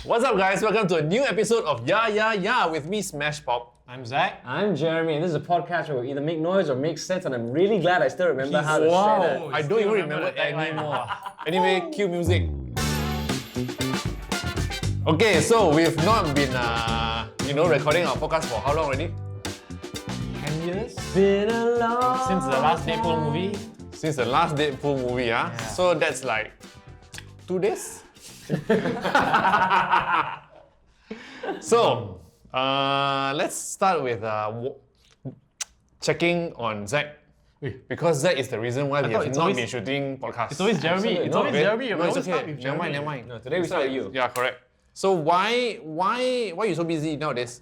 What's up, guys? Welcome to a new episode of Yeah with me, Smash Pop. I'm Zach. I'm Jeremy, and this is a podcast where we either make noise or make sense, and I'm really glad I still remember how to say that. I don't even remember anymore. Anyway, cue music. Okay, so we've not been, recording our podcast for how long already? 10 years? Been a long Since the last Deadpool movie. Since the last Deadpool movie, Yeah. So that's like 2 days. So, let's start with checking on Zach. Because Zach is the reason why we have not been shooting podcasts. It's always Jeremy. Absolutely. It's always No, Jeremy. No, it's okay. Never mind. No, today we start with you. Yeah, correct. So why you so busy nowadays?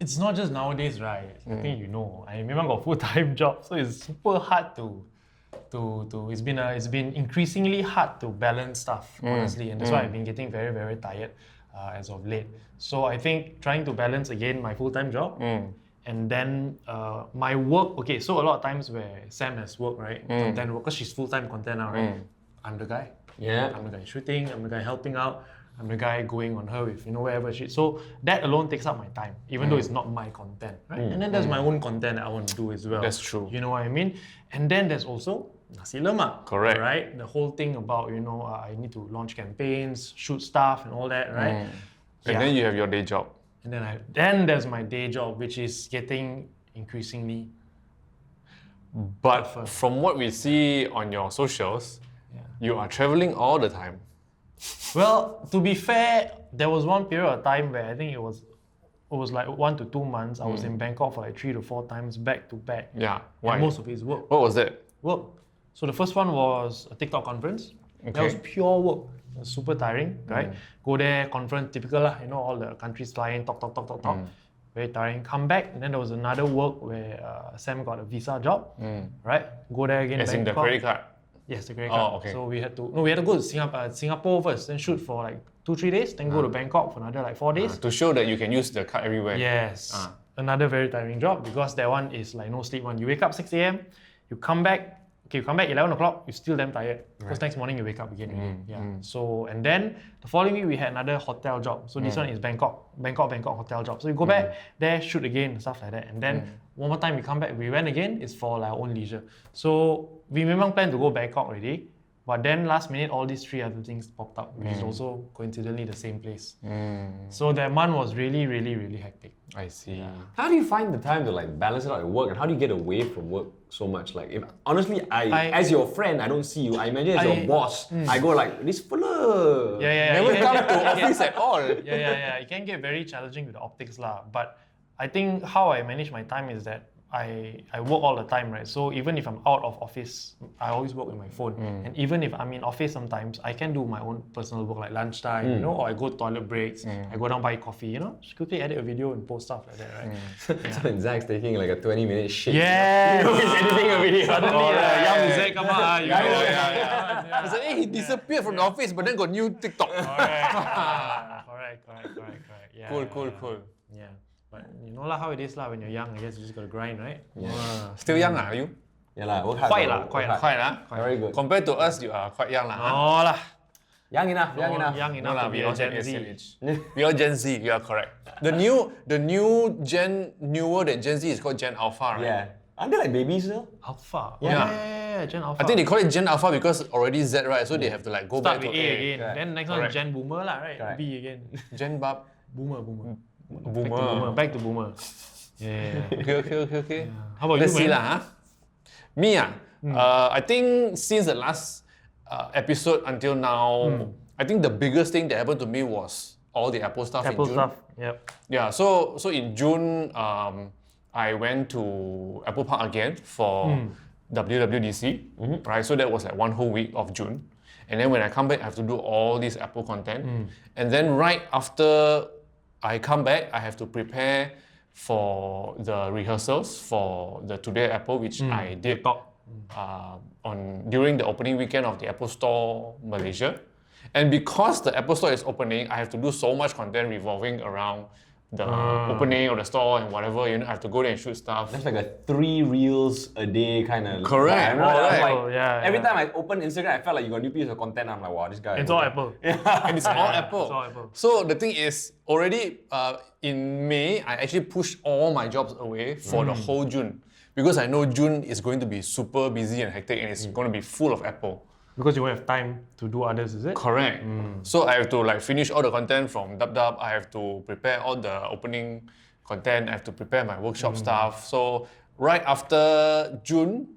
It's not just nowadays, right? I think you know. I remember I got a full-time job, so it's super hard to it's been increasingly hard to balance stuff, honestly, and that's why I've been getting very, very tired as of late. So I think trying to balance again my full-time job and then my work. Okay, so a lot of times where Sam has work, right? Content work, because she's full-time content now, right? I'm the guy. Yeah. I'm the guy shooting, I'm the guy helping out, I'm the guy going on her with, wherever she. So that alone takes up my time, even though it's not my content, right? And then there's my own content that I want to do as well. That's true. You know what I mean? And then there's also nasi lemak. Correct. Right? The whole thing about, I need to launch campaigns, shoot stuff and all that, right? And then you have your day job. And then there's my day job, which is getting increasingly. But from what we see on your socials, you are traveling all the time. Well, to be fair, there was one period of time where I think it was like 1 to 2 months. I was in Bangkok for like 3 to 4 times back to back. Yeah. Why? And most of it is work. What was that? Work. So the first one was a TikTok conference. That Okay. was pure work. It was super tiring, right? Go there, conference, typical lah. All the countries flying, talk. Very tiring. Come back, and then there was another work where Sam got a visa job, right? Go there again. As in the Bangkok. credit card. Yes, the credit card. okay. So we had to go to Singapore first, then shoot for like 2-3 days, then go to Bangkok for another like 4 days. To show that you can use the card everywhere. Yes. Another very tiring job because that one is like no sleep one. You wake up 6 a.m, you come back 11 o'clock, you're still damn tired. Because next morning you wake up again. So, and then the following week we had another hotel job. So this one is Bangkok hotel job. So you go back there, shoot again, stuff like that. And then one more time we come back, we went again, it's for like our own leisure. So we memang planned to go Bangkok already. But then last minute, all these 3 other things popped up, which is also coincidentally the same place. So that month was really, really, really hectic. I see. How do you find the time to like balance it out at work, and how do you get away from work so much? Like, honestly, as your friend, I don't see you. I imagine as your boss, I go like, this fella. Never come to office at all. Yeah. It can get very challenging with the optics lah. But I think how I manage my time is that I work all the time, right? So even if I'm out of office, I always work with my phone. And even if I'm in office sometimes, I can do my own personal work like lunchtime, or I go toilet breaks, I go down buy coffee, just quickly edit a video and post stuff like that, right? So when Zach's taking like a 20-minute shit, Yeah. he's editing a video. Suddenly, young Zach come out. I said, hey, he disappeared from the office, but then got new TikTok. Correct. Yeah. Cool. Yeah. But you know lah how it is lah when you're young. I guess you just gotta grind, right? Still young, are you? Yeah lah, work hard. Quite bro, lah, work quite hard. Quite, huh? Very good. Compared to us, you are quite young, lah. Huh? No lah. Young enough. Young No enough lah, to be we a all Gen same Z. age. We are Gen Z, you are correct. The new Gen, newer than Gen Z is called Gen Alpha, right? Yeah. Aren't they like babies still? Alpha. Yeah. Gen Alpha. I think they call it Gen Alpha because already Z, right? So they have to like go start back with to A again. Correct. Then next one Correct. Gen Boomer lah, right? Correct. B again. Gen Bab. Boomer. Boomer. Back to Boomer. Yeah. Okay. How about Let's you, see man? lah, huh? Me, I think since the last episode until now, I think the biggest thing that happened to me was all the Apple stuff Apple in June. stuff. Yep. Yeah, so in June, I went to Apple Park again for WWDC, right? So that was like 1 whole week of June. And then when I come back, I have to do all this Apple content. And then right after I come back, I have to prepare for the rehearsals for the Today at Apple, which I did during the opening weekend of the Apple Store Malaysia. And because the Apple Store is opening, I have to do so much content revolving around the opening of the store and whatever. I have to go there and shoot stuff. That's like a 3 reels a day kind of. Correct. I remember that was Correct. like, Yeah, every yeah. time I open Instagram, I felt like you got a new piece of content. I'm like, wow, this guy. It's all Apple. And it's all Apple. It's all Apple. So the thing is, already in May, I actually pushed all my jobs away for the whole June. Because I know June is going to be super busy and hectic and it's going to be full of Apple. Because you won't have time to do others, is it? Correct. So I have to like finish all the content from Dub. I have to prepare all the opening content. I have to prepare my workshop stuff. So right after June,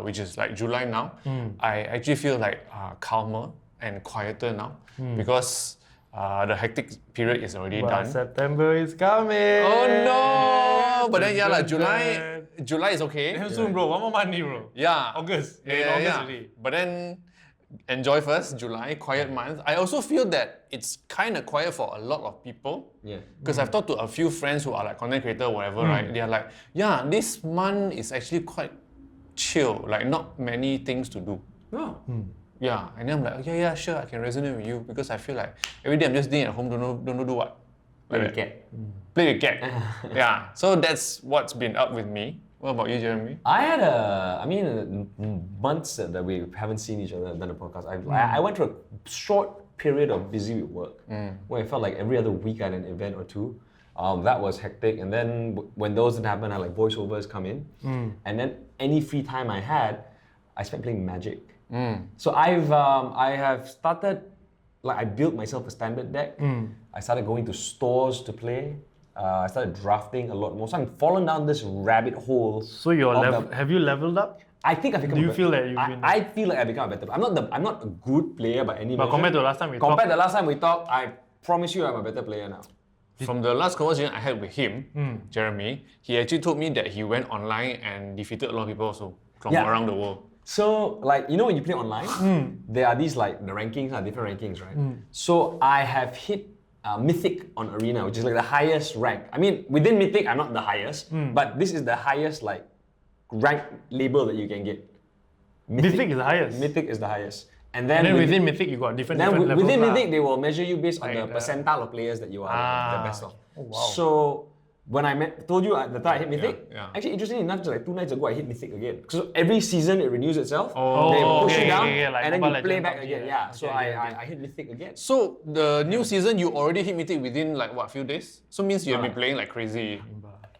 which is like July now, I actually feel like calmer and quieter now because the hectic period is already But done. September is coming. Oh no! But then yeah, like July is okay. Damn soon, bro. One more month, bro. Yeah. August. Yeah, In yeah, August yeah. already. But then enjoy first, July, quiet month. I also feel that it's kind of quiet for a lot of people. Yeah. Because I've talked to a few friends who are like content creator, whatever, right? They're like, yeah, this month is actually quite chill, like not many things to do. No. Yeah, and then I'm like, yeah, sure, I can resonate with you because I feel like every day I'm just staying at home, don't know do what. Play Like with that. cat. Play with cat. Yeah, so that's what's been up with me. What about you, Jeremy? I had months that we haven't seen each other and done a podcast. I went through a short period of busy with work where I felt like every other week I had an event or two. That was hectic. And then when those didn't happen, I like voiceovers come in. And then any free time I had, I spent playing Magic. So I have started, like I built myself a standard deck. I started going to stores to play. I started drafting a lot more. So I'm fallen down this rabbit hole. So have you leveled up? I think I've become. Do you feel that you've been? I feel like I become a better. I'm not a good player by any measure. But compared to last time we talked. Compared to last time we talked, I promise you I'm a better player now. From the last conversation I had with him, Jeremy, he actually told me that he went online and defeated a lot of people also from Yeah. around the world. So, like, you know when you play online, there are these like the rankings, different rankings, right? So I have hit Mythic on Arena, which is like the highest rank. I mean, within Mythic, I'm not the highest, but this is the highest like rank label that you can get. Mythic is the highest. Mythic is the highest. And And then, then within Mythic, you got different levels. within lah. Mythic, they will measure you based on the Like the- percentile of players that you are the best of. Oh, wow. So when I told you at the time I hit Mythic, yeah. actually interestingly enough, just like 2 nights ago I hit Mythic again. So every season it renews itself. Oh, they push okay, you down, okay, like and then Mobile you play Legends, back PUBG, again. yeah. Yeah. So Okay, I hit Mythic again. So the new season, you already hit Mythic within like what, few days? So means you have been playing like crazy.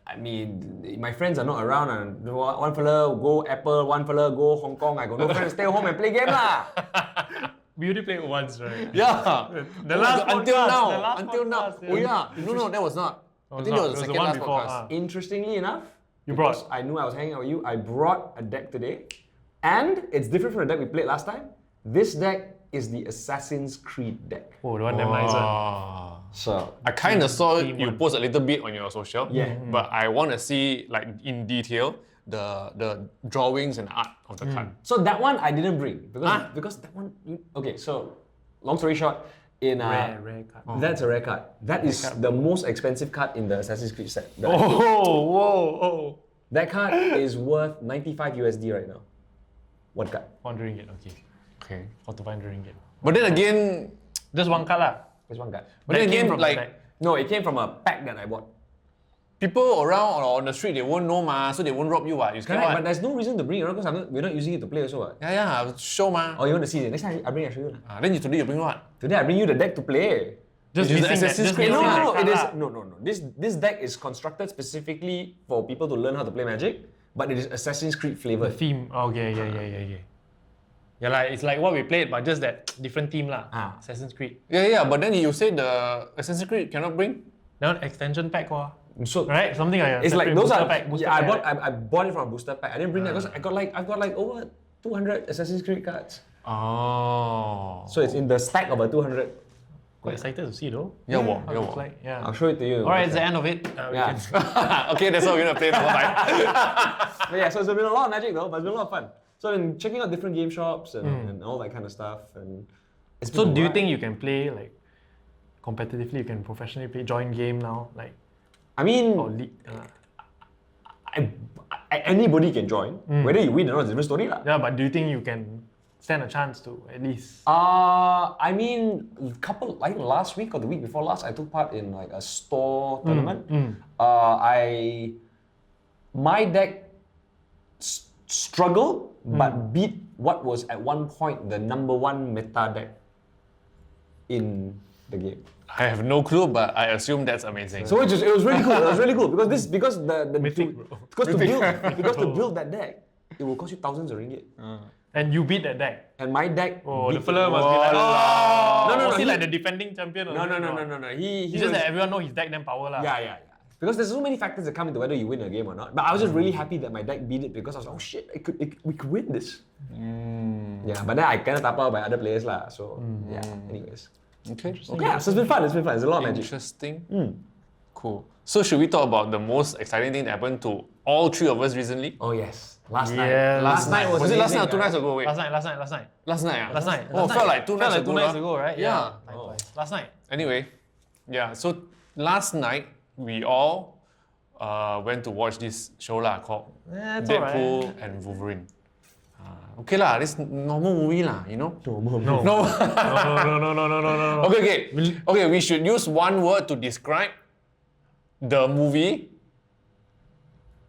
I mean, my friends are not around, and one fella go Apple, one fella go Hong Kong. I got no friends, stay home and play game lah. We only played once, right? Yeah. The last until podcast, now. the last Until now. podcast, Oh yeah. No, that was not. I think that was the second one last before, podcast. Interestingly enough, You because brought? I knew I was hanging out with you, I brought a deck today, and it's different from the deck we played last time. This deck is the Assassin's Creed deck. Oh, the one damn nice one. Ah. So I kind of saw Team you one. post a little bit on your social. Yeah. But I want to see like in detail the drawings and art of the card. So that one I didn't bring because that one. Okay, so long story short, in Rare card. that's a rare card. That is the most expensive card in the Assassin's Creed set. Oh. That card is worth 95 USD right now. One card. 100 ringgit, okay. Okay. 4 to 500 ringgit. But then again, Just one card lah. There's one card. but then That came again, from the like deck. No, it came from a pack that I bought. people around or on the street, they won't know ma, so they won't rob you what. You scared Correct, what? but there's no reason to bring it around because we're not using it to play also. What? Yeah, show ma. Oh, you want to see it? Next time I bring it, I show you. Then today you bring what? Today I bring you the deck to play. Just Which is the missing that. Assassin's Just Creed. missing No, that no, card it is lah. no. This deck is constructed specifically for people to learn how to play Magic, but it is Assassin's Creed The flavored. theme. Okay, yeah. Yeah, like it's like what we played, but just that different theme lah. Ah. Assassin's Creed. Yeah, but then you say the Assassin's Creed cannot bring? That one extension pack wah. So Right? Something like that. it's like those are. Booster Yeah, pack. I bought it from a booster pack. I didn't bring that because I've got like over 200 Assassin's Creed cards. Oh. So it's in the stack of a 200. Quite excited to see though. Yeah, How yeah, it looks like. Yeah. I'll show it to you. Alright, it's the end of it. We Yeah. can- Okay, that's how we're gonna play the whole time. But yeah, so it's been a lot of Magic though, but it's been a lot of fun. So I've been checking out different game shops and all that kind of stuff. And it's So been do you alright. think you can play like competitively? You can professionally play join game now, like I mean, or league? anybody can join. Whether you win or not is a different story lah. Yeah, but do you think you can stand a chance to at least? I mean, like last week or the week before last, I took part in like a store tournament. My deck struggled, but beat what was at one point the #1 meta deck in the game. I have no clue, but I assume that's amazing. So it was really cool. It was really cool because Mythic, bro. to build that deck, it will cost you thousands of ringgit. And you beat that deck. And my deck. Oh, the beat fella must be like, No, was he he- like the defending champion? Or No. something? He It's just was- that everyone know his deck then power lah. Yeah. Because there's so many factors that come into whether you win a game or not. But I was just really happy that my deck beat it because I was like, oh shit, we could win this. Yeah, but then I kind of tap out by other players lah. So yeah. Anyways. Okay. Yeah, so it's been fun. It's a lot of magic. Interesting. Cool. So should we talk about the most exciting thing that happened to all three of us recently? Oh yes. Last Yeah, night. Last night was Was it last amazing, night or 2 nights right? ago? Wait. Last night. Last night. Last night. Oh, felt like 2 nights ago. 2 nights lah. ago, right? Yeah. Likewise. Last night. Anyway, yeah. So last night we all went to watch this show lah called It's Deadpool alright. and Wolverine. Okay lah, this normal movie lah, you know. No. No. No. Okay. We should use one word to describe the movie.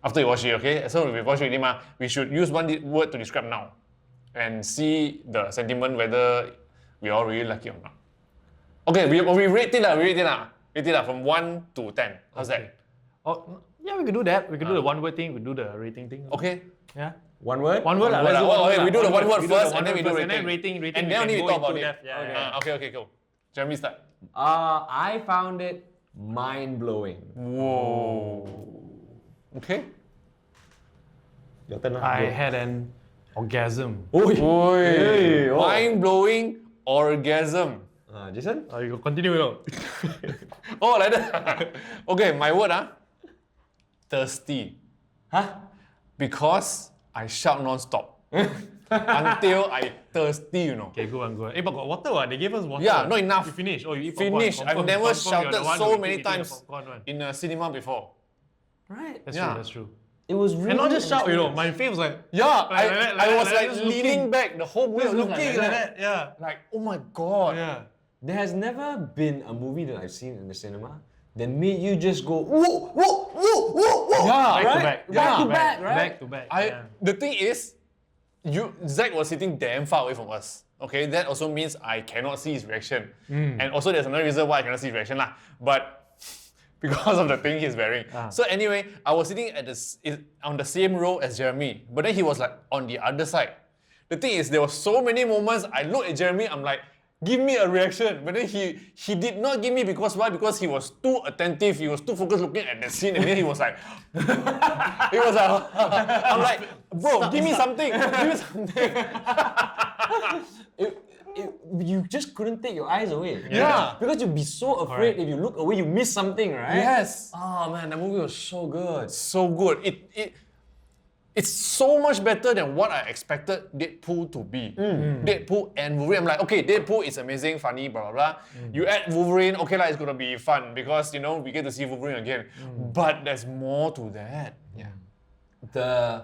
After you watch it, okay? So we watch it already, we should use one word to describe now and see the sentiment whether we all really like it or not. Okay, we rate it lah from 1 to 10. How's that? Oh, yeah, we could do that. We could do the one word thing. We do the rating thing. Okay. Yeah. One word? One word lah. One Let's word do lah. one Okay, word we do lah. the one word We first the and then we do and then rating. rating. And then only we can talk go about into it. depth. Yeah. Okay, cool. Jeremy, start. I found it mind-blowing. Whoa. Okay. Your turn. I had an orgasm. Hey, oh. Mind-blowing orgasm. Jason? You continue now. Oh, like that. Okay, my word thirsty. Huh? Because I shout non-stop. Until I thirsty, you know. Okay, go on. Hey, but got water what? They gave us water. Yeah, not enough. You finish. Oh, you eat popcorn. Finish. I've never Confirm you're shouted the one so who many eating the times popcorn one. in a cinema before. Right. That's true. It was really And not just shout, my face was like, Yeah, I was like just leaning looking. back the whole way, looking like that. Yeah. Like, oh my god. Yeah. There has never been a movie that I've seen in the cinema that made you just go whoa, whoa, whoa, whoa, whoa. Yeah, Back right? to back. Back to back, right? Back to back. Yeah. The thing is, Zach was sitting damn far away from us. Okay, that also means I cannot see his reaction. And also there's another reason why I cannot see his reaction lah. But because of the thing he's wearing. So anyway, I was sitting on the same row as Jeremy, but then he was like on the other side. The thing is, there were so many moments I looked at Jeremy, I'm like, give me a reaction. But then he did not give me because why? Because he was too attentive, he was too focused looking at the scene, and then he was like, he was like, I'm like, bro, give me something, give me something. You just couldn't take your eyes away. Yeah. Because you'd be so afraid if you look away, you miss something, right? Yes. Oh man, that movie was so good. So good. It's so much better than what I expected Deadpool to be. Deadpool and Wolverine. I'm like, okay, Deadpool is amazing, funny, blah, blah, blah. You add Wolverine, okay, it's gonna be fun because, we get to see Wolverine again. But there's more to that. Yeah. The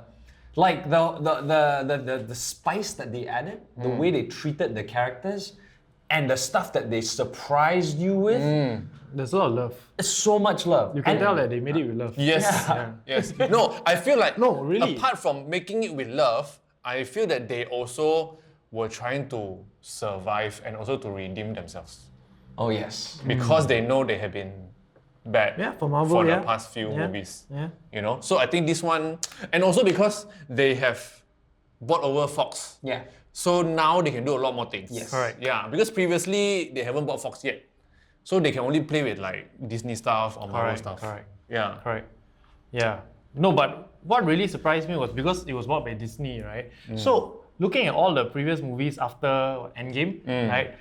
spice that they added, the way they treated the characters, and the stuff that they surprised you with. There's a lot of love. It's so much love. You can tell that they made it with love. Yes. Yeah. Yes. No, I feel like, No, really. apart from making it with love, I feel that they also were trying to survive and also to redeem themselves. Oh yes. Because they know they have been bad Yeah, for Marvel, for yeah. the past few movies. Yeah. So I think this one, and also because they have bought over Fox. Yeah. So now they can do a lot more things. Yes. Correct. Yeah, because previously they haven't bought Fox yet. So they can only play with like Disney stuff or Marvel stuff. Correct. Yeah. Correct. Yeah. No, but what really surprised me was because it was bought by Disney, right? So looking at all the previous movies after Endgame, right?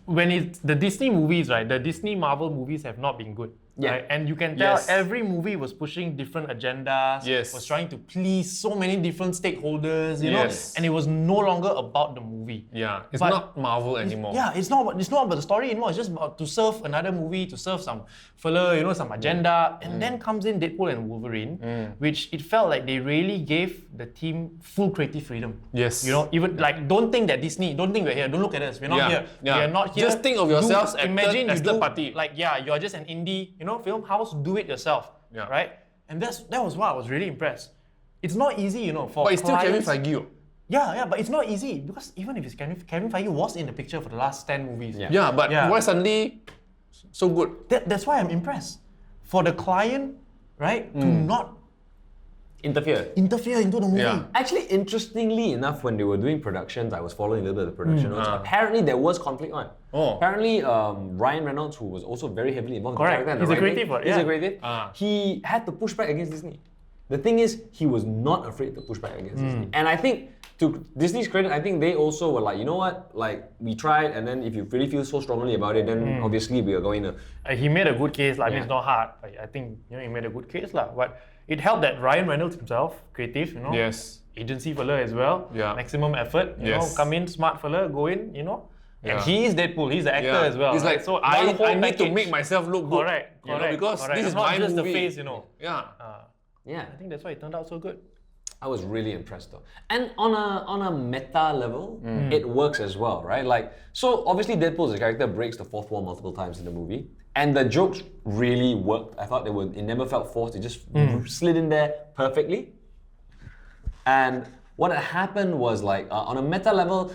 When it's the Disney movies, right? The Disney Marvel movies have not been good. Yeah. Right? And you can tell Yes. every movie was pushing different agendas, Yes. was trying to please so many different stakeholders, you Yes. know, and it was no longer about the movie. Yeah, it's But not Marvel anymore. Yeah, it's not about the story anymore. It's just about to serve another movie, to serve some filler, you know, some agenda. And then comes in Deadpool and Wolverine, which it felt like they really gave the team full creative freedom. Yes. You know, even like don't think that Disney, don't think we're here, don't look at us, we're not Yeah, here. yeah. We are not here. Just think of yourselves as imagine third- as you third do party. like you're just an indie, you know, film house, do it yourself. Yeah. Right? And that was why I was really impressed. It's not easy, you know, for But it's still Kevin clients- Feige. Yeah, but it's not easy because even if it's Kevin Feige was in the picture for the last 10 movies. Yeah, but Yeah. why suddenly so good? That's why I'm impressed. For the client, right, to not Interfere. interfere into the movie. Yeah. Actually, interestingly enough, when they were doing productions, I was following a little bit of the production notes. Apparently, there was conflict on. Oh. Apparently, Ryan Reynolds, who was also very heavily involved Correct. in the character, and He's the a writing, creative, he's yeah. a creative. He had to push back against Disney. The thing is, he was not afraid to push back against Disney. And I think, to Disney's credit, I think they also were like, you know what, like we tried, and then if you really feel so strongly about it, then obviously we are going to. He made a good case. I mean, Yeah. it's not hard. I think he made a good case. But it helped that Ryan Reynolds himself, creative, you know. Yes. Agency fella as well. Yeah. Maximum effort. You know, Yes. come in, smart fella, go in, you know. And Yeah. he is Deadpool. He's the actor as well. It's right? like, so I one whole need to package. make myself look good. Correct. You know, because this is not my just movie. the face, you know. Yeah. Yeah, I think that's why it turned out so good. I was really impressed though. And on a meta level, it works as well, right? Like, so obviously Deadpool as a character breaks the fourth wall multiple times in the movie. And the jokes really worked. I thought it never felt forced. It just slid in there perfectly. And what had happened was like, on a meta level,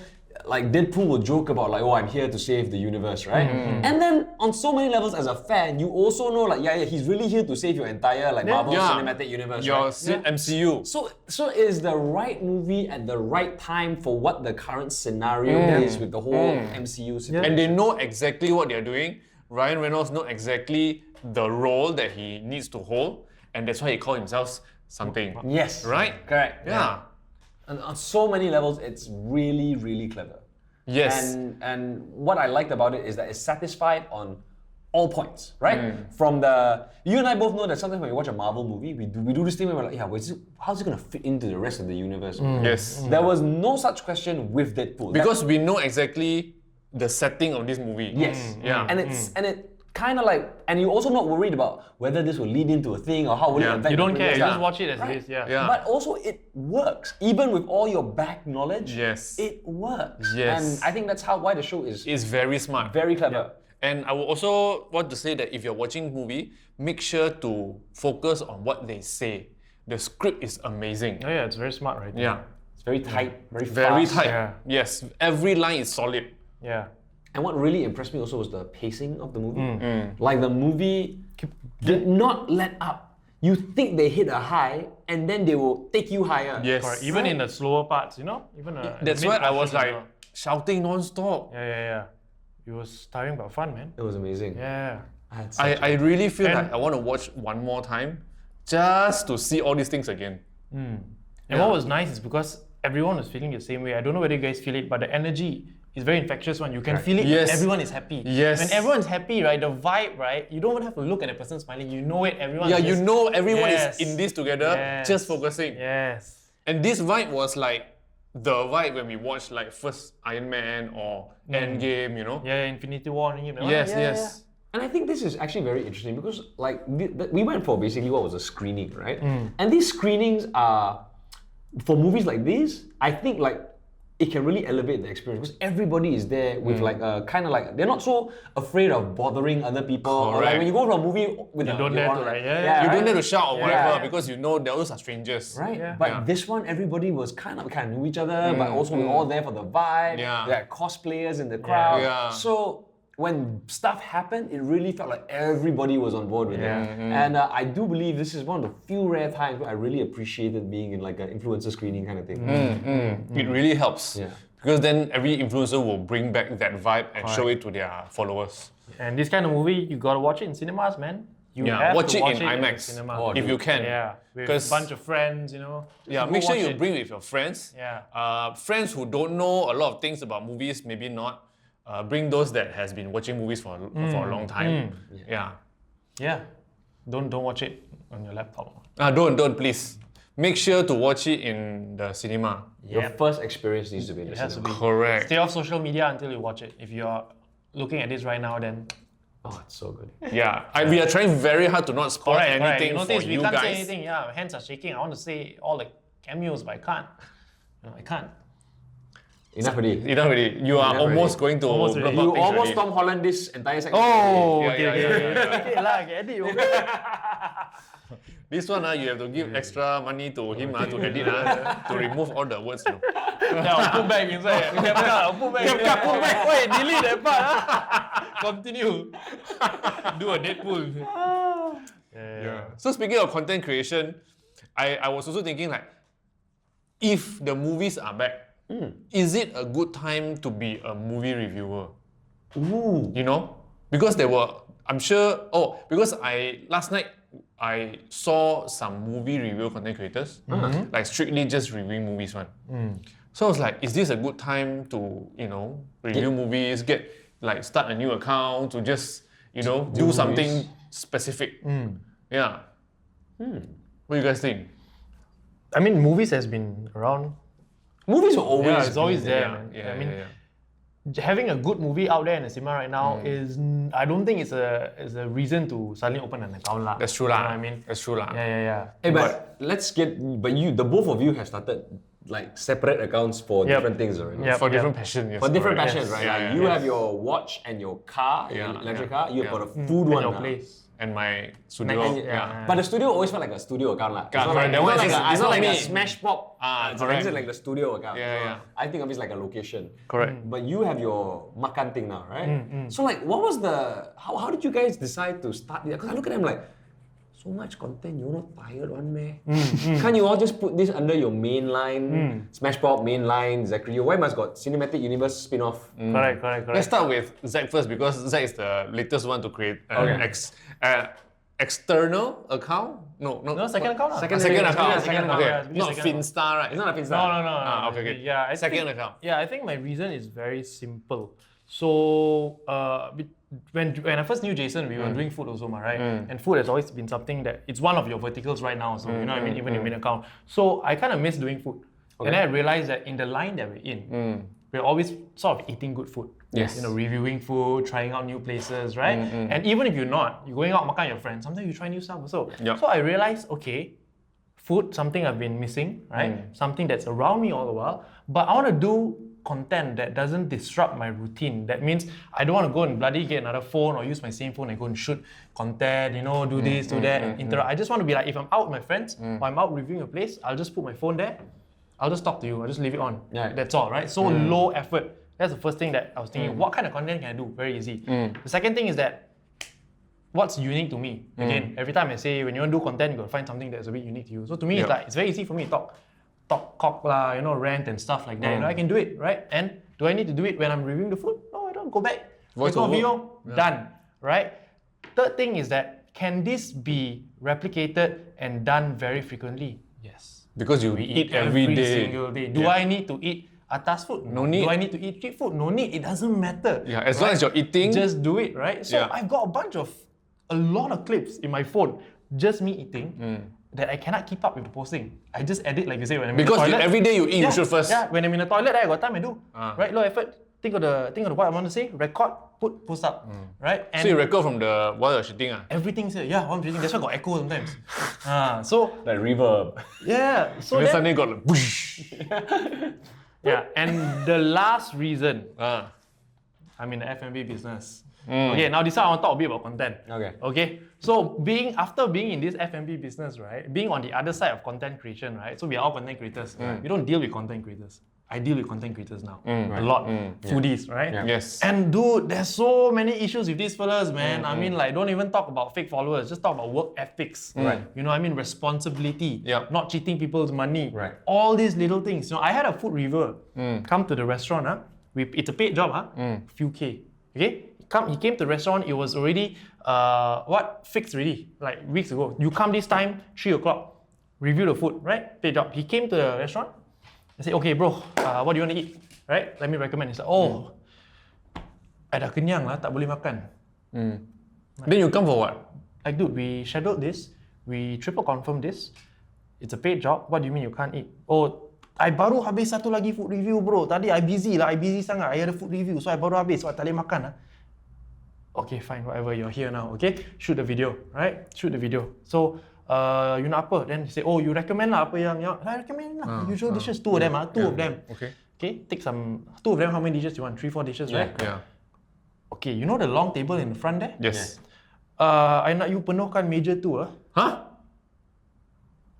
like Deadpool will joke about like, oh, I'm here to save the universe, right? And then on so many levels as a fan, you also know like, yeah, he's really here to save your entire like Marvel Cinematic Universe, Your right? MCU. So it is the right movie at the right time for what the current scenario is with the whole MCU situation. And they know exactly what they're doing. Ryan Reynolds knows exactly the role that he needs to hold, and that's why he called himself something. Yes. Right? Correct. Yeah. And on so many levels, it's really, really clever. Yes. And what I liked about it is that it's satisfied on all points, right? From you and I both know that sometimes when we watch a Marvel movie, we do this thing where we're like, yeah, how's it gonna fit into the rest of the universe? Yes. There was no such question with Deadpool. Because we know exactly the setting of this movie. Yes. Yeah. And it kind of like, and you're also not worried about whether this will lead into a thing or how will it Yeah. affect You the don't care. You previous- just watch it as Right. it is. Yeah. Yeah. But also it works. Even with all your back knowledge, Yes. it works. Yes. And I think that's why the show is It's very smart. very clever. And I would also want to say that if you're watching movie, make sure to focus on what they say. The script is amazing. Oh, yeah, it's very smart, right? Yeah. It's very tight, very Very fast. tight. Yeah. Yes. Every line is solid. Yeah. And what really impressed me also was the pacing of the movie. Like the movie did not let up. You think they hit a high, and then they will take you higher. Yes. Correct. Even in the slower parts, you know? Even That's why I was mid-portions as like well. shouting non-stop. Yeah. It was tiring but fun, man. It was amazing. Yeah. I had such I really feel And- like I want to watch one more time just to see all these things again. And what was nice is because everyone was feeling the same way. I don't know whether you guys feel it, but the energy is very infectious one. You can feel it. Yes. Everyone is happy. Yes. When everyone's happy, right, the vibe, right, you don't even have to look at the person smiling. You know it. Everyone. Yeah, you know everyone Yes. is in this together, Yes. just focusing. Yes. And this vibe was like the vibe when we watched like first Iron Man or Endgame, you know? Yeah, Infinity War. Yes, yes. And I think this is actually very interesting because like we went for basically what was a screening, right? And these screenings are, for movies like this, I think like it can really elevate the experience because everybody is there with like a kind of like, they're not so afraid of bothering other people. Or like Correct. when you go to a movie with You don't dare to, right? Yeah, You right? don't need to shout or whatever Yeah. because you know those are strangers. Right, Yeah. but Yeah. this one, everybody was kind of knew each other, but also we're all there for the vibe. Yeah. There are cosplayers in the crowd. Yeah. So when stuff happened, it really felt like everybody was on board with Yeah. it. And I do believe this is one of the few rare times where I really appreciated being in like an influencer screening kind of thing. It really helps. Yeah. Because then every influencer will bring back that vibe and show it to their followers. And this kind of movie, you gotta watch it in cinemas, man. You Yeah, have watch to it watch in it IMAX. cinema. Oh, If you can. Yeah, with a 'Cause- bunch of friends, you know. Yeah, Go make sure watch you it. bring with your friends. Yeah. Friends who don't know a lot of things about movies, maybe not. Bring those that has been watching movies for a long time. Yeah. Yeah. Don't watch it on your laptop. Don't please. Make sure to watch it in the cinema. Your first experience needs to be in the It has to cinema. be. Correct. Stay off social media until you watch it. If you're looking at this right now, then Oh, it's so good. Yeah, we are trying very hard to not spoil anything You for notice we you can't guys. say anything. Yeah, my hands are shaking. I want to say all the cameos, but I can't. I can't. Enough already. Enough already. You are Enough almost already. going to Almost blur already. out You things almost already. Tom Holland this entire segment. Oh, Yeah, okay, yeah, okay. yeah. Okay lah, okay, edit. Okay. This one, you have to give extra money to him to edit, to remove all the words. Yeah, I'll put back inside. I'll put back. Put back. Wait, delete that part. Continue. Do a Deadpool. Yeah. So speaking of content creation, I was also thinking like, if the movies are back, is it a good time to be a movie reviewer? Ooh. You know, because there were, I'm sure. Because last night I saw some movie review content creators, like strictly just reviewing movies one. So I was like, is this a good time to review movies, start a new account to just do something specific? Yeah. What do you guys think? I mean, movies has been around. Movies are always. Yeah, it's always there, Yeah, man. yeah, I mean, yeah. having a good movie out there in the cinema right now is, I don't think it's a reason to suddenly open an account lah. That's true You know lah. what I mean? That's true lah. Yeah. Hey, but the both of you have started like separate accounts for Yep. different things already. Yep. For different passion, yes. For different correct. passions, right? Yeah, Like yeah, you yeah. have your watch and your car, your Yeah, electric yeah, car. You've yeah. got a food one. Your now. place. And my studio. And- yeah. But the studio always felt like a studio account. Like, Yeah, it's not correct. like, That one it's is- not it's like not a me. smash pop. It's correct. like the studio account. Yeah, So yeah. I think of it like a location. Correct. But you have your makan thing now, right? So like, what was how did you guys decide to start? Because I look at them like, so much content, you're not tired one man. Can't you all just put this under your main line, Smash Pop main line, Zachary? Why must got Cinematic Universe spin-off? Correct. Let's start with Zach first because Zach is the latest one to create an external account. No, second account lah. Second Second account. account, second account. Okay, Yeah, not second Finstar, right? It's not a Finsta. No. Okay. Yeah, I Second think, account. Yeah, I think my reason is very simple. So when I first knew Jason, we were doing food also, right? And food has always been something that it's one of your verticals right now. So you know what I mean, even your main account. So I kind of miss doing food, and then I realized that in the line that we're in, we're always sort of eating good food. Yes. Reviewing food, trying out new places, right? And even if you're going out makan with your friends, sometimes you try new stuff also. Yep. So I realized, okay, food, something I've been missing, right? Something that's around me all the while, but I want to do content that doesn't disrupt my routine. That means I don't want to go and bloody get another phone or use my same phone and go and shoot content, do this, do that, and interact. I just want to be like, if I'm out with my friends or I'm out reviewing a place, I'll just put my phone there, I'll just talk to you, I'll just leave it on. Yeah. That's all, right? So low effort. That's the first thing that I was thinking, what kind of content can I do? Very easy. The second thing is that, what's unique to me? Again, every time I say, when you want to do content, you got to find something that's a bit unique to you. So to me, it's very easy for me to talk cock lah, rant and stuff like that. I can do it, right? And do I need to do it when I'm reviewing the food? No, I don't. Go back. Voice record over. video, done, right? Third thing is that, can this be replicated and done very frequently? Yes. Because you eat every day. Single day. Do I need to eat atas food? No need. Do I need to eat street food? No need. It doesn't matter. Yeah, as long as you're eating. Just do it, right? So Yeah. I've got a lot of clips in my phone, just me eating, that I cannot keep up with the posting. I just edit, like you say, when I'm Because in the toilet. every day you eat, you should first. Yeah, when I'm in the toilet, I got time I do. Right, low effort. Think of the what I want to say, record, post up. Right? And So you record from the while you're shooting. everything's here. Yeah, while I'm shooting, that's why I got echo sometimes. So Like reverb. yeah. So And then then, suddenly got like whoosh. yeah, and the last reason, Ah. I'm in the F&B business. Okay, now this time I want to talk a bit about content. Okay. So after being in this F&B business, right, being on the other side of content creation, right? So we are all content creators. We don't deal with content creators. I deal with content creators now. A lot. Foodies, right? Yeah. Yes. And dude, there's so many issues with these fellas, man. I mean, like, don't even talk about fake followers. Just talk about work ethics. Right. You know what I mean? Responsibility. Yeah. Not cheating people's money. Right. All these little things. I had a food reviewer come to the restaurant. It's a paid job. Few K. Okay? He came to the restaurant. It was already, fixed already. Like weeks ago. You come this time, 3 o'clock. Review the food, right? Paid job. He came to the restaurant. I said, okay bro, what do you want to eat? Right? Let me recommend. He said, I dah kenyang lah, tak boleh makan. Then you come for what? Like, dude, we scheduled this, we triple confirmed this. It's a paid job. What do you mean you can't eat? Oh, I baru habis satu lagi food review, bro. Tadi I busy sangat. I ada food review, so I baru habis. So I tak boleh makan. Okay, fine, whatever. You're here now, okay? Shoot the video, right? Shoot the video. So, you nak apa? Then say, oh, you recommend lah apa yang I recommend lah. Usual dishes, two of them. Okay. Okay, take two of them. How many dishes you want? 3-4 dishes, right? Yeah. Okay, you know the long table in the front there? Yes. I nak you penuhkan meja tu Huh?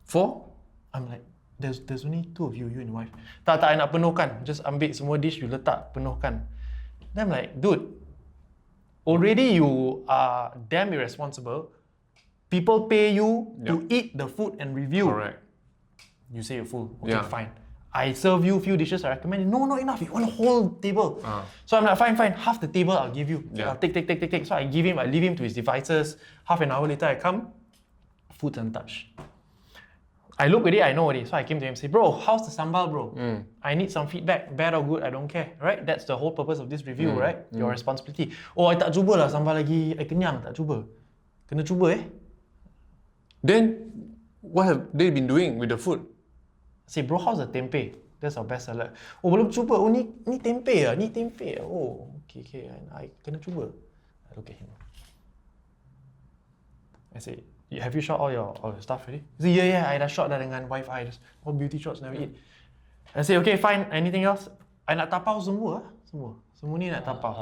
4? I'm like, there's only 2 of you and your wife. Tak, I nak penuhkan. Just ambil semua dish, you letak, penuhkan. Then I'm like, dude, already you are damn irresponsible. People pay you to eat the food and review. Correct. You say you're full. Okay, fine. I serve you few dishes, I recommend. No, not enough. You want a whole table. So I'm like, fine. Half the table I'll give you. I'll take. So I leave him to his devices. Half an hour later I come, food's untouched. I look at it, I know already. So I came to him and say, bro, how's the sambal, bro? I need some feedback, bad or good, I don't care, right? That's the whole purpose of this review, right? Your responsibility. Oh, I tak cuba lah sambal lagi, I kenyang, tak cuba. Kena cuba Then, what have they been doing with the food? Say, bro, how's the tempeh? That's our best salad. Oh, belum cuba. Oh, ni tempeh ah, ni tempeh. Oh, okay. I kena cuba. I look at him. I say, have you shot all your stuff already? He say, yeah, I dah shot dah dengan Wi-Fi. Just all beauty shots, never eat. I say, okay, fine. Anything else? I nak tapau semua. Semua ni nak tapau.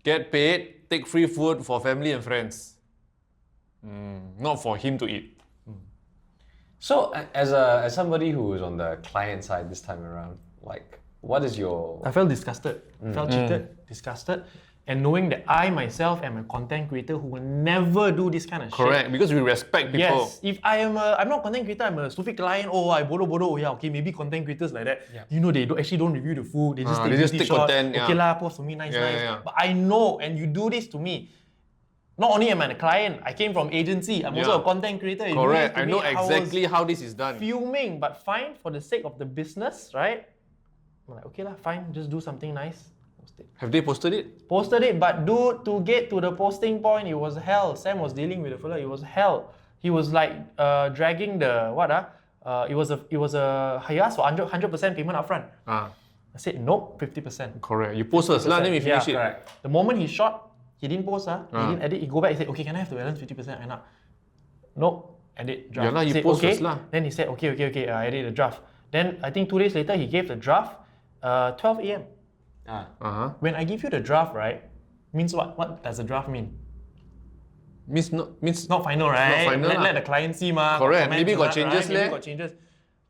Get paid, take free food for family and friends. Not for him to eat. So, as somebody who is on the client side this time around, like, what is your... I felt disgusted. Felt cheated, disgusted. And knowing that I myself am a content creator who will never do this kind of shit. Correct, because we respect people. Yes, if I'm not a content creator, I'm a stupid client. Oh, I bodoh. Yeah, okay, maybe content creators like that. Yeah. You know, they don't review the food. They just take beauty shots. Content. Okay lah, post for me, nice. Yeah. But I know, and you do this to me. Not only am I a client, I came from agency. I'm also a content creator. Correct, I know exactly how this is done. Fuming, but fine for the sake of the business, right? I'm like, okay lah, fine, just do something nice. Have they posted it? Posted it, but dude, to get to the posting point, it was hell. Sam was dealing with the fella, it was hell. He was like dragging the, it was a, he asked for 100% payment upfront. I said, nope, 50%. Correct. You post us, then we finish it. Correct. The moment he shot, he didn't post, he didn't edit, he go back, he said, okay, can I have the balance 50%? I not. Nope, edit, draft. Yeah lah, you said, post okay. us lah. Then he said, okay, I edit the draft. Then I think 2 days later, he gave the draft, 12 a.m. When I give you the draft, right, means what? What does the draft mean? Means not final, right? Not final let the client see ma. Correct. Maybe got changes right? Maybe got changes.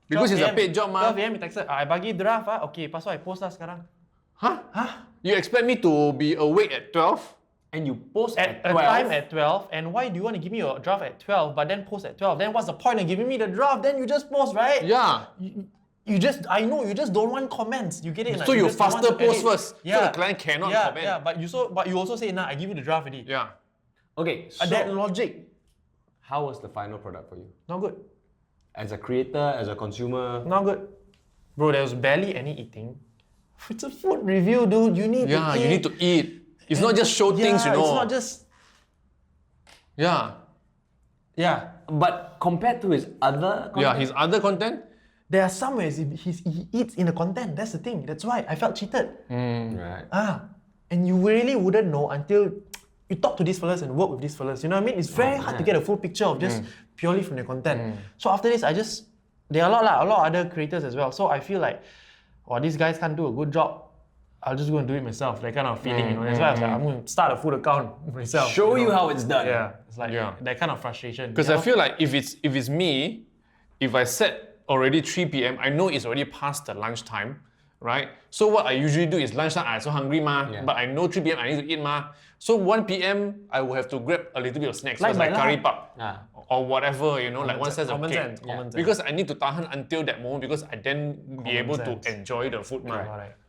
Because it's a paid job ma. 12 a.m. he texted, I bagi draft okay, pass I post lah sekarang. Huh? You expect me to be awake at 12? And you post at 12? A time at 12, and why do you want to give me your draft at 12 but then post at 12? Then what's the point of giving me the draft? Then you just post, right? Yeah. I know you just don't want comments. You get it? So you faster post first, so the client cannot comment. Yeah, but you also say, nah, I give you the draft already. Yeah. Okay, so that logic. How was the final product for you? Not good. As a creator, as a consumer? Not good. Bro, there was barely any eating. It's a food review, dude. You need to eat. Yeah, you need to eat. It's not just show things, you know. It's not just... Yeah. But compared to his other content? Yeah, his other content? There are some ways he eats in the content. That's the thing. That's why I felt cheated. Right. And you really wouldn't know until you talk to these fellas and work with these fellas. You know what I mean? It's very hard to get a full picture of just purely from the content. So after this, there are a lot of other creators as well. So I feel like, these guys can't do a good job. I'll just go and do it myself. That kind of feeling, you know. That's why I was like, I'm going to start a food account myself. Show you how it's done. Yeah, it's like that kind of frustration. Because I feel like if it's me, if I set already 3 p.m, I know it's already past the lunchtime, right? So what I usually do is lunchtime, I'm so hungry but I know 3 p.m, I need to eat So 1 p.m, I will have to grab a little bit of snacks, like curry puff or whatever, you know, like one sense of cake. Common sense. Because I need to tahan until that moment because I then be able to enjoy the food. Correct.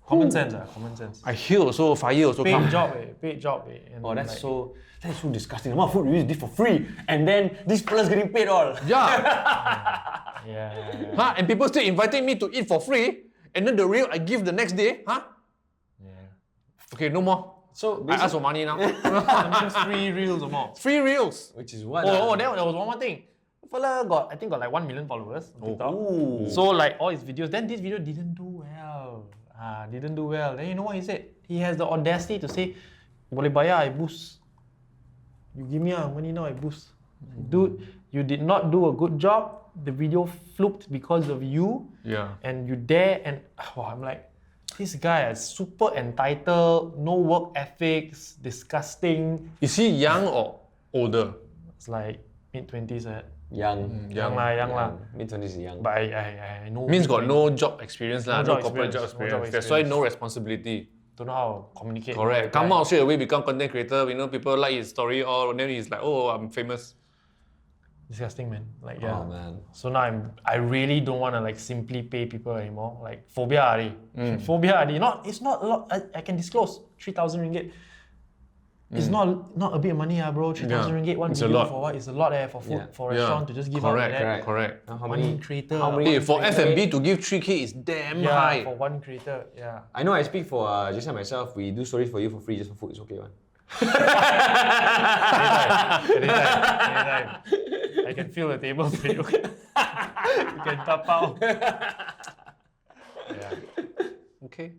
Common sense. I hear also, fire also come. Paid job. And that's so disgusting. The amount of food you did for free, and then these fellas getting paid all. Yeah. Yeah. And people still inviting me to eat for free, and then the real I give the next day, Yeah. Okay, no more. So I ask for money now. And then 3 reels or more. 3 reels. which is what? There was one more thing. Fella got like 1 million followers on TikTok. Ooh. So like all his videos, then this video didn't do well. Didn't do well. Then you know what he said? He has the audacity to say, boleh bayar, I boost. You give me money now, I boost. Dude, you did not do a good job. The video fluked because of you. Yeah. And you dare and I'm like, this guy is super entitled, no work ethics, disgusting. Is he young or older? It's like mid-20s. Young. Young lah. Mid-20s is young. But I know. Means got no job experience lah, No no job corporate job experience, no job experience. That's why experience. no responsibility. Don't know how to communicate. Correct. Come out straight away, become content creator. You know, people like his story, or then he's like, oh, I'm famous. Disgusting, man. Like yeah. Oh man. So now I really don't want to like simply pay people anymore. Like phobia already. Phobia already. It's not a lot. I can disclose 3,000 ringgit. It's not a bit of money, bro. 3,000 ringgit, one It's a video lot. for what? It's a lot for food, for restaurant to just give out like that. Correct. How One many? creator. how many- Hey, for F&B to give 3K is damn Yeah, high. for one creator. Yeah. I know I speak for Jason and myself. We do stories for you for free just for food. It's okay, man. Anytime. I can fill the table for you. You can tap out. Yeah. Okay.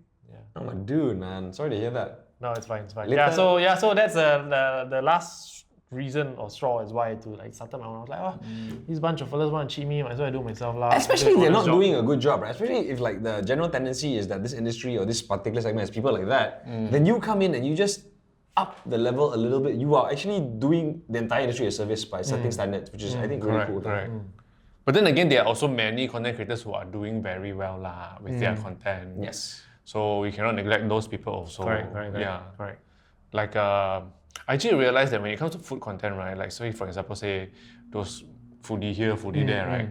I'm a dude, man. Sorry to hear that. No, it's fine. Later- So that's the last reason or straw is why to like started my own. I was like, these bunch of fellas want to cheat me, might as well I do it myself lah. Especially if Do they're an not honest job. doing a good job, right? Especially if like the general tendency is that this industry or this particular segment has people like that, then you come in and you just up the level a little bit. You are actually doing the entire industry a service by setting standards, which is I think really cool. Correct. But then again, there are also many content creators who are doing very well lah with their content. Yes. So we cannot neglect those people also. Correct. Yeah. Correct. Like I actually realized that when it comes to food content, right? Like so, for example, say those foodie here, foodie there, right?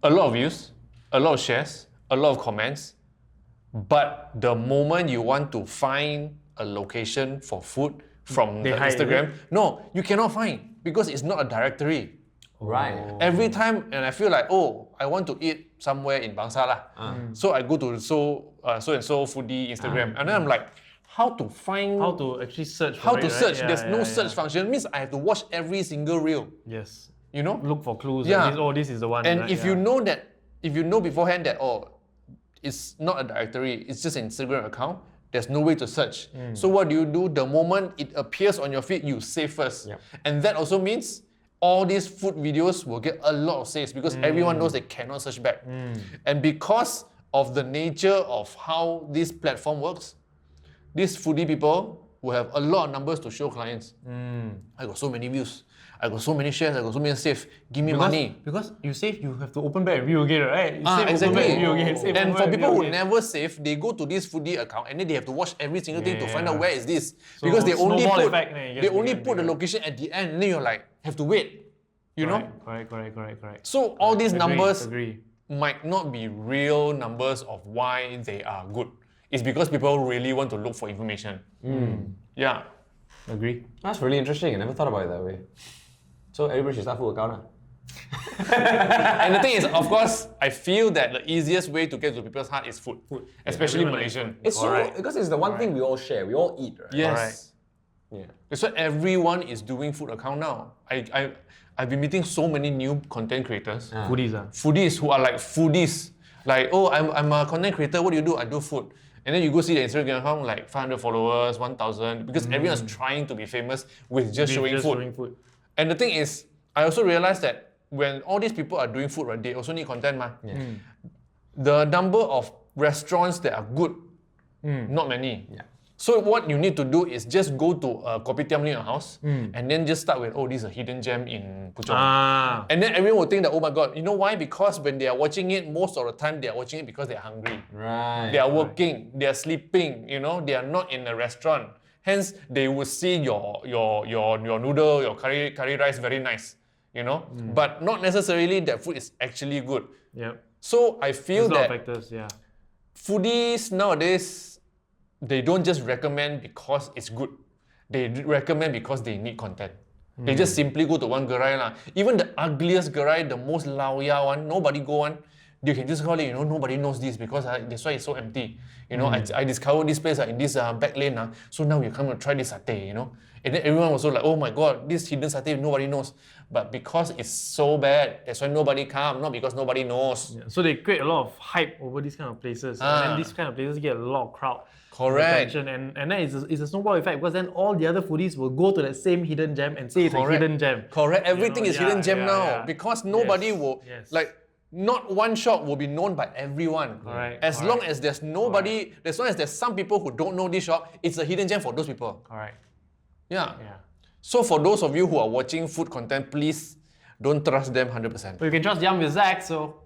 A lot of views, a lot of shares, a lot of comments, but the moment you want to find a location for food from They the hide, Instagram, no, you cannot find because it's not a directory. Right. Every time, and I feel like, oh, I want to eat somewhere in Bangsa lah. So I go to so and so foodie Instagram, and then I'm like, how to find, How to actually search for how it, to right? search? Yeah, There's yeah, no yeah. search function. Means I have to watch every single reel. Yes. You know. Look for clues. Yeah. This is the one. And right? if you know that, if you know beforehand that, oh, it's not a directory, it's just an Instagram account, there's no way to search. So what do? The moment it appears on your feed, you save first. Yep. And that also means all these food videos will get a lot of saves because everyone knows they cannot search back. And because of the nature of how this platform works, these foodie people will have a lot of numbers to show clients. I got so many views. I got so many shares. I got so many saves. Give me money. Because you save, you have to open back and view again, right? You save, Exactly. open back, view again, save, And open for back, people view who again. never save, they go to this foodie account and then they have to watch every single thing to find out Yeah. where is this. So Because they only snowball put effect, it they gets only bigger and put the bigger. location at the end, and then you're like, have to wait. You know? Correct. So all these numbers Agree. might not be real numbers of why they are good. It's because people really want to look for information. Yeah. Agree. That's really interesting. I never thought about it that way. So everybody should start food account now. And the thing is, of course, I feel that the easiest way to get to people's heart is food. Especially everyone likes Malaysian. It's Correct. so because it's the one thing we all share. We all eat, right? Yes. Yeah. That's why everyone is doing food account now. I've been meeting so many new content creators. Foodies. Foodies who are like foodies. Like, oh, I'm a content creator, what do you do? I do food. And then you go see the Instagram account, like 500 followers, 1,000, because everyone's trying to be famous with just showing food. And the thing is, I also realized that when all these people are doing food, right, they also need content, ma. The number of restaurants that are good, not many. Yeah. So what you need to do is just go to a kopitiam near your house and then just start with, oh, this is a hidden gem in Puchong. And then everyone will think that, oh my God, you know why? Because when they are watching it, most of the time they are watching it because they are hungry. Right. They are working, they are sleeping, you know, they are not in a restaurant. Hence, they will see your noodle, your curry rice very nice, you know, but not necessarily that food is actually good. Yep. So I feel There's a lot of that factors, yeah. foodies nowadays, they don't just recommend because it's good. They recommend because they need content. They just simply go to one gerai lah. Even the ugliest gerai, the most laoya one, nobody go one. you can just call it, nobody knows this because that's why it's so empty. I discovered this place in this back lane, so now you come and try this satay, And then everyone was so like, oh my god, this hidden satay, nobody knows. But because it's so bad, that's why nobody come, not because nobody knows. Yeah. So they create a lot of hype over these kind of places. And then these kind of places get a lot of crowd. Correct. Attention. And then it's a snowball effect because then all the other foodies will go to that same hidden gem and say it's a hidden gem. Correct. Everything is hidden gem now because nobody will, not one shop will be known by everyone. As long as there's nobody, as long as there's some people who don't know this shop, it's a hidden gem for those people. Correct. Yeah. So for those of you who are watching food content, please don't trust them 100%. But you can trust Yum with Zach, so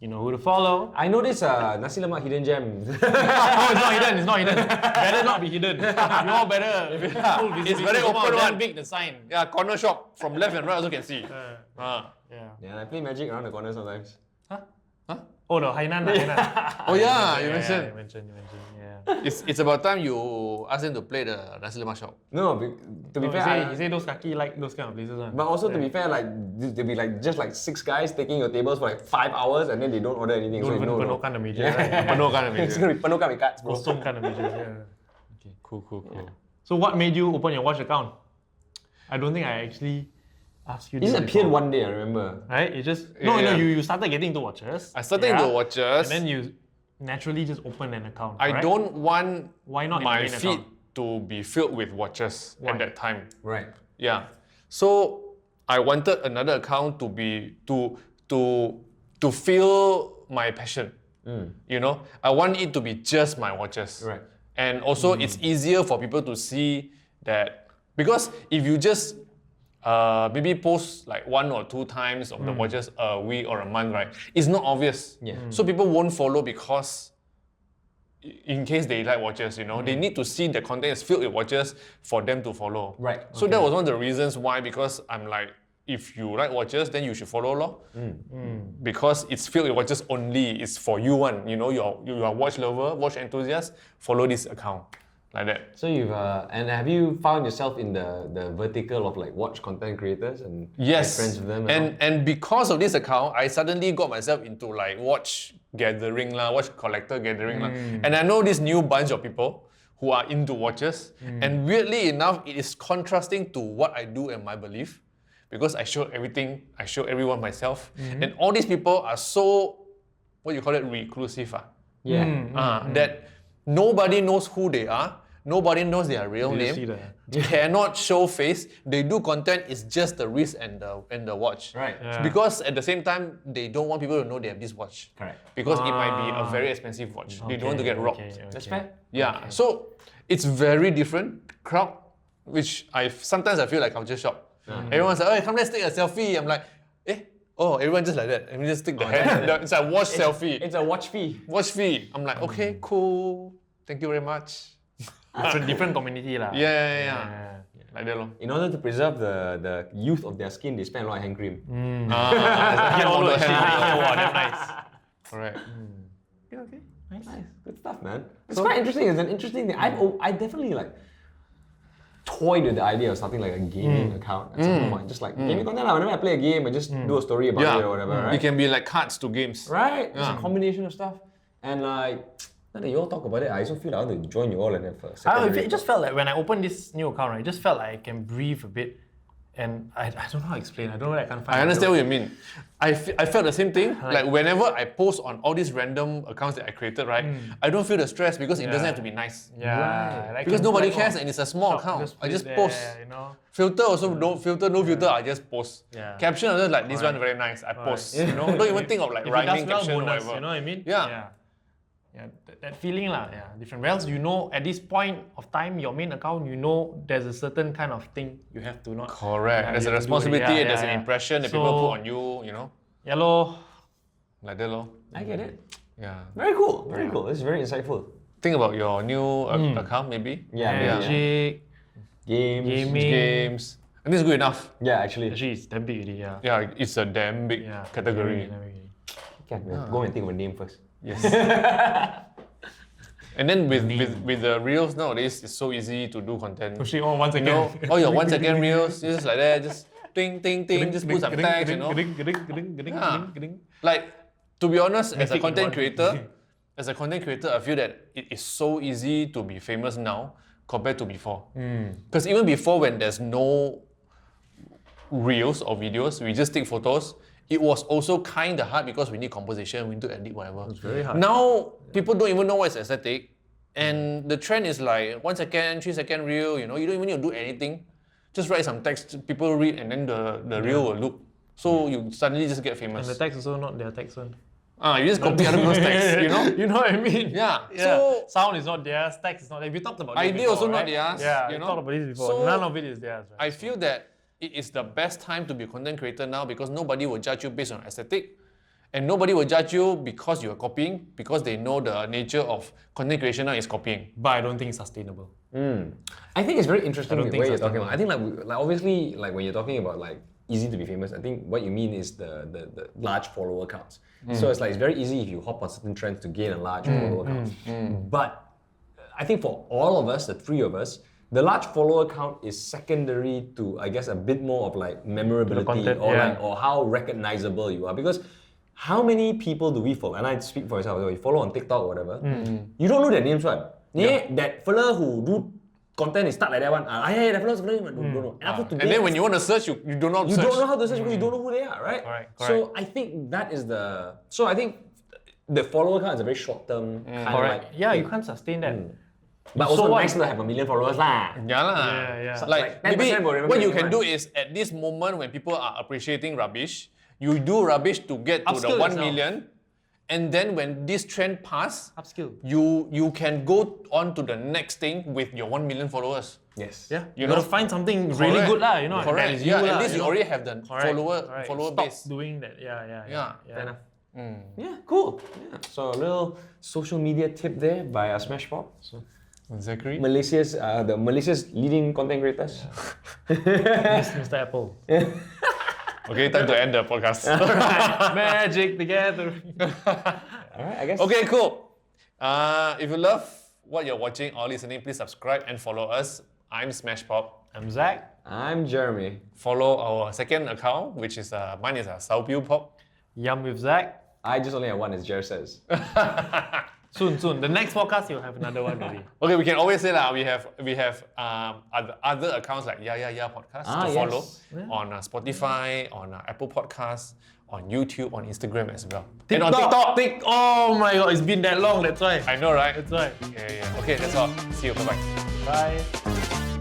you know who to follow. I know this nasi lemak hidden gem. No, it's not hidden. Better not be hidden. You all better. It's very open one. Big the sign. Yeah, corner shop from left and right also can see. Yeah, I play magic around the corner sometimes. Oh, the Hainan. Oh yeah, you mentioned. You mentioned. It's about time you ask them to play the nasi lemak shop. No, to be fair, he say those kaki like those kind of places. But also to be fair, like there'll be like just like 6 guys taking your tables for like 5 hours and then they don't order anything. Don't so even no. penuhkan the meja. Right? Penuhkan the It's meja. gonna be penuhkan with cards, bro. Kosong kind of meja. Okay. Cool. So what made you open your Watch account? I don't think I actually asked you It this just appeared before. one day, I remember. Right? It just you started getting into watches. I started into watches. And then you naturally just opened an account. I right? don't want Why not in my the main feed account? to be filled with watches Why? at that time. Right. Yeah. So I wanted another account to be to feel my passion. I want it to be just my watches. Right. And also it's easier for people to see that because if you just maybe post like 1 or 2 times of the watches a week or a month, right? It's not obvious. Yeah. So people won't follow because in case they like watches, they need to see the content is filled with watches for them to follow. Right. So that was one of the reasons why, because I'm like, if you like watches, then you should follow lor. Because it's filled with watches only. It's for you one. You're a watch lover, watch enthusiast, follow this account. Like that. So you've and have you found yourself in the vertical of like watch content creators and Yes. make friends with them? And because of this account, I suddenly got myself into like watch gathering watch collector gathering And I know this new bunch of people who are into watches. And weirdly enough, it is contrasting to what I do and my belief. Because I show everything, I show everyone myself. And all these people are so, what you call it, reclusive. That nobody knows who they are. Nobody knows their real name. Cannot show face. They do content. It's just the wrist and the watch. Right. Yeah. Because at the same time, they don't want people to know they have this watch. Correct. Because it might be a very expensive watch. They don't want to get robbed. That's fair. Yeah. So it's very different crowd, which sometimes I feel like culture shock. Everyone's like, "Oh, come let's take a selfie." I'm like, everyone just like that. And we just take the hand. It's a watch selfie. It's a watch fee. Watch fee. I'm like, okay, cool. Thank you very much. Different community lah. Yeah. Like that lor. In order to preserve the youth of their skin, they spend a lot of hand cream. All the hand. Wow, that's nice. Correct. Okay. Nice. Good stuff, man. It's quite interesting. It's an interesting thing. I definitely like toyed with the idea of starting like a gaming account at some point. Just like gaming content. Whenever I play a game, I just do a story about it or whatever, right? It can be like cards to games. Right? It's a combination of stuff. And like, now that you all talk about it, I also feel like I want to join you all and have a secondary. It just felt like when I opened this new account, right, it just felt like I can breathe a bit. And I don't know how to explain. I don't know where I can find I understand what you mean. I felt the same thing. Like whenever I post on all these random accounts that I created, right, I don't feel the stress because it doesn't have to be nice. Yeah. Right. Because nobody cares and it's a small account. I just post. Filter also no filter, I just post. Yeah. Caption also like this one very nice. I post. Don't even think of like If it rhyming does well, caption or bonus, whatever. you know what I mean? Yeah. That feeling lah, different. Whereas at this point of time, your main account, there's a certain kind of thing you have to not. Correct. There's a you have to do it. responsibility, there's an impression that people put on you, Yeah lor. Like that lor. I get it. Yeah. Very cool. Very cool. This is very insightful. Think about your new account maybe. Magic, Games. gaming. Games. And this is good enough. Yeah, actually. Actually, it's damn big already, Yeah, it's a damn big category. Go and think of a name first. Yes. And then with the reels nowadays, it's so easy to do content. Pushing on once again. All your 1 second reels, just like that, just ting ting ting, just put some tags, Like, Like To be honest, as a Mythic content one. creator, I feel that it is so easy to be famous now compared to before. Because even before, when there's no reels or videos, we just take photos. It was also kind of hard because we need composition, we need to edit whatever. It's very hard. Now people don't even know what is aesthetic, and the trend is like 1 second, 3 second reel. You don't even need to do anything. Just write some text, people read, and then the reel will loop. So you suddenly just get famous. And the text also not their text one. You just copy other people's text. You know what I mean? Yeah. Yeah. So Sound is not theirs, text is not theirs. We talked about this idea before, also not right? theirs. Yeah, you we know? talked about this before. So None of it is theirs, right? I feel that it is the best time to be a content creator now because nobody will judge you based on aesthetic, and nobody will judge you because you are copying, because they know the nature of content creation now is copying. But I don't think it's sustainable. I think it's very interesting I the don't way think you're talking sustainable. about. I think like obviously like when you're talking about like easy to be famous, I think what you mean is the large follower counts. So it's like it's very easy if you hop on certain trends to gain a large follower count. But I think for all of us, the three of us, the large follower count is secondary to, I guess, a bit more of like memorability content, or yeah. like or how recognizable you are. Because how many people do we follow? And I speak for myself. You follow on TikTok or whatever. You don't know their names, right? Yeah. That fella who do content is start like that one. Yeah, that fella's don't know. And, after today, And then when you want to search, you don't know how to you search. don't know how to search because you don't know who they are, right? Correct, So I think that is the. So I think the follower count is a very short term kind of Correct. like. Yeah, thing. you can't sustain that. But So also what- nice to have 1 million followers lah. Yeah, lah. Yeah. Like, Like 10% maybe will remember what you everyone. can do is at this moment when people are appreciating rubbish, you do rubbish to get to the Upskill 1 yourself. million, and then when this trend pass, Upskill. you can go on to the next thing with your 1 million followers. Yes. Yeah, You you gotta know? find something really Correct. good lah. You know, Correct. that is Yeah, you at lah, least you know? already have the Correct. follower Stop base. doing that. Yeah. Fair enough. Yeah, cool. Yeah. So a little social media tip there by Smash Pop. So Zachary? Malaysia's leading content creators. Mr. Apple. Okay, time to end the podcast. Magic together. Alright, I guess. Okay, cool. If you love what you're watching or listening, please subscribe and follow us. I'm Smash Pop. I'm Zach. I'm Jeremy. Follow our second account, which is mine is Saupiu Pop. Yum with Zach. I just only have one, as Jer says. Soon. The next podcast you'll have another one maybe. Okay, we can always say that we have other accounts like Yeah Podcast to follow on Spotify, on Apple Podcasts, on YouTube, on Instagram as well. And on TikTok. Oh my god, it's been that long, that's why. I know, right? That's why. Yeah. Okay, that's all. See you. Bye-bye. Bye.